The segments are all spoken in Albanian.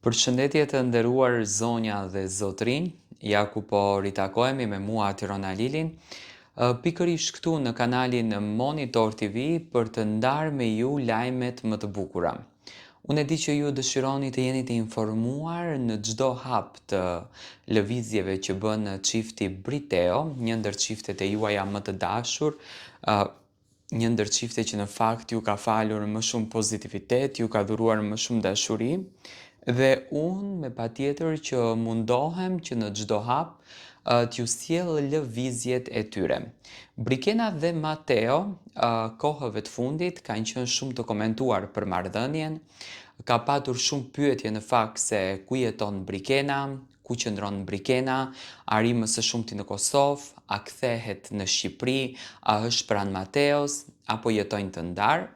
Përshëndetje të nderuar zonja dhe zotrinj, ja ku po ritakohemi me mua Tiron Alilin, pikërisht këtu në kanalin Monitor TV për të ndarë me ju lajmet më të bukura. Unë e di që ju dëshironi të jeni të informuar në çdo hap të lëvizjeve që bën çifti Briteo, një ndër çiftet e juaja më të dashur, një ndër çifte që në fakt ju ka falur më shumë pozitivitet, ju ka dhuruar më shumë dashuri, dhe unë me patjetër që mundohem që në çdo hap t'ju sjell lëvizjet e tyre. Brikena dhe Mateo, kohëve të fundit kanë qenë shumë të komentuar për marrëdhënien, ka patur shumë pyetje në fakt se ku jeton Brikena, ku qëndron Brikena, a rri më së shumti në Kosovë, a kthehet në Shqipëri, a është pranë Mateos, apo jetojnë të ndarë.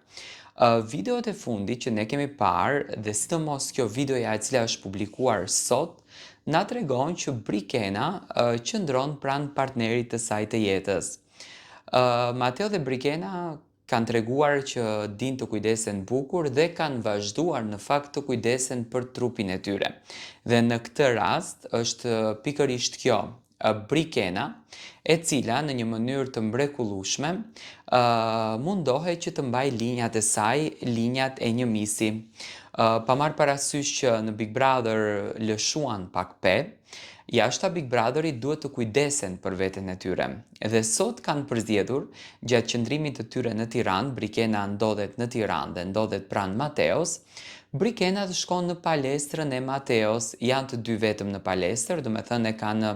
Videot e fundit që ne kemi parë, dhe sidomos kjo videoja e cila është publikuar sot, na tregon që Brikena qëndron pranë partnerit të saj të jetës. Mateo dhe Brikena kanë treguar që din të kujdesen bukur dhe kanë vazhduar në fakt të kujdesen për trupin e tyre. Dhe në këtë rast është pikërisht kjo, Brikena, e cila në një mënyrë të mrekullueshme mundohet që të mbaj linjat e saj, linjat e një misi. Pa marrë parasysh që në Big Brother lëshuan pak pe, jashta Big Brotherit duhet të kujdesen për veten e tyre. Dhe sot kanë përzgjedhur, gjatë qëndrimit të tyre në Tiranë, Brikena ndodhet në Tiranë dhe ndodhet pranë Mateos, Brikena të shkon në palestrën e Mateos, janë të dy vetëm në palestër, do me thënë e kanë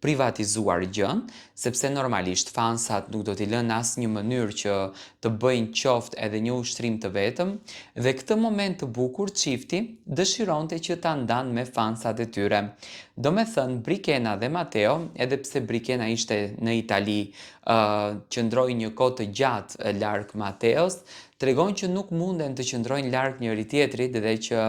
privatizuar gjën, sepse normalisht fansat nuk do t'i lënë asnjë mënyrë që të bëjnë qoftë edhe një ushtrim të vetëm, dhe këtë moment të bukur çifti dëshironte që ta ndanë me fansat e tyre. Do me thënë Brikena dhe Mateo, edhe pse Brikena ishte në Itali, qëndroi një kohë të gjatë larg Mateos, tregon që nuk munden të qëndrojnë larg njëri tjetrit dhe që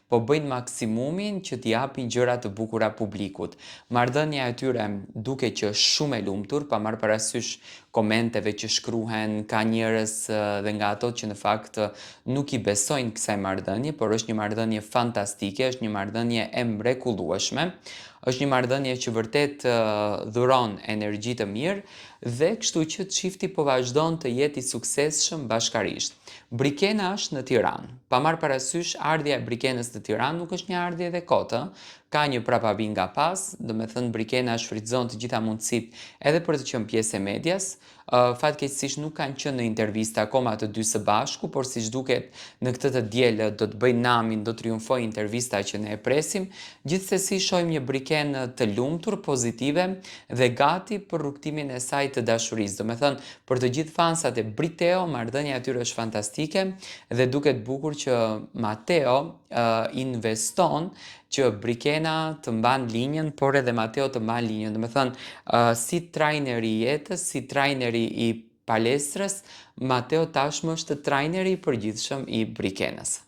po bëjnë maksimumin që t'i japin gjëra të bukura publikut. Marrëdhënia e tyre duke që është shumë e lumtur, pa marrë parasysh komenteve që shkruhen, ka njerëz dhe nga ato që në fakt nuk i besojnë kësaj marrëdhënie, por është një marrëdhënie fantastike, është një marrëdhënie e mrekullueshme, është një marrëdhënie që vërtet dhuron energji të mirë dhe kështu që çifti po vazhdon të jetë i suksesshëm bashkarisht. Brikena është në Tiranë. Pa marrë parasysh ardhja e Brikenës në Tiranë nuk është një ardhje dhe kotë, ka një prapavim nga pas, do me thënë Brikena shfrytëzon të gjitha mundësitë edhe për të qenë pjesë e medias. Fatkeqësisht nuk kanë qenë në intervistë akoma të dy së bashku, por siç duket në këtë të diel do të bëjnë namin, do t'riumfojë intervista që ne e presim. Gjithsesi shohim një Brikenë të lumtur, pozitive dhe gati për rrugtimin e saj të dashurisë. Do me thënë, për të gjithë fansat e Briteo, marrëdhënia e tyre është fantastike dhe duket bukur që Mateo investon që Brikena të mban linjën, por edhe Mateo të mban linjën. Do me thënë, si trajneri i jetës, si trajneri i palestrës, Mateo tashmë është trajneri i përgjithshëm i Brikenës.